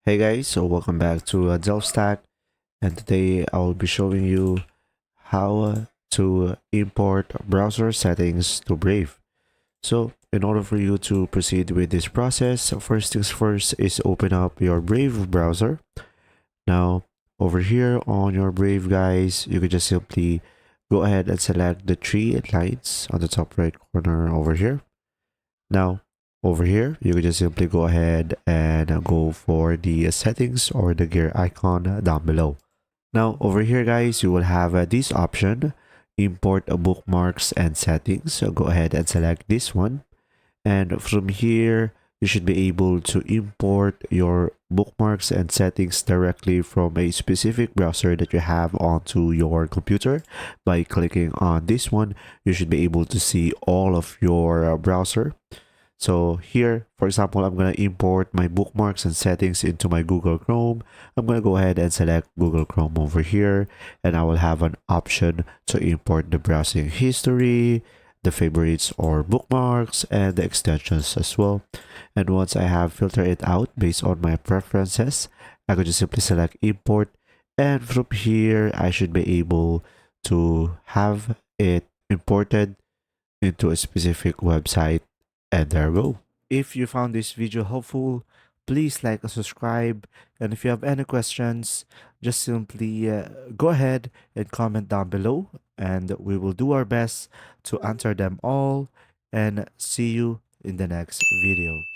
Hey guys, so welcome back to Delf Stack, and today I will be showing you how to import browser settings to Brave. So in order for you to proceed with this process, first things first is open up your Brave browser. Now over here on your Brave guys, you can just simply go ahead and select the three lines on the top right corner over here. Now, over here, you can just simply go ahead and go for the settings or the gear icon down below. Now, over here, guys, you will have this option, import bookmarks and settings. So go ahead and select this one. And from here, you should be able to import your bookmarks and settings directly from a specific browser that you have onto your computer. By clicking on this one, you should be able to see all of your browser. So here, for example, I'm going to import my bookmarks and settings into my Google Chrome. I'm going to go ahead and select Google Chrome over here, and I will have an option to import the browsing history, the favorites or bookmarks, and the extensions as well. And once I have filtered it out based on my preferences, I could just simply select import. And from here, I should be able to have it imported into a specific website, and there we go. If you found this video helpful, please like and subscribe. And if you have any questions, just simply go ahead and comment down below, and we will do our best to answer them all. And see you in the next video.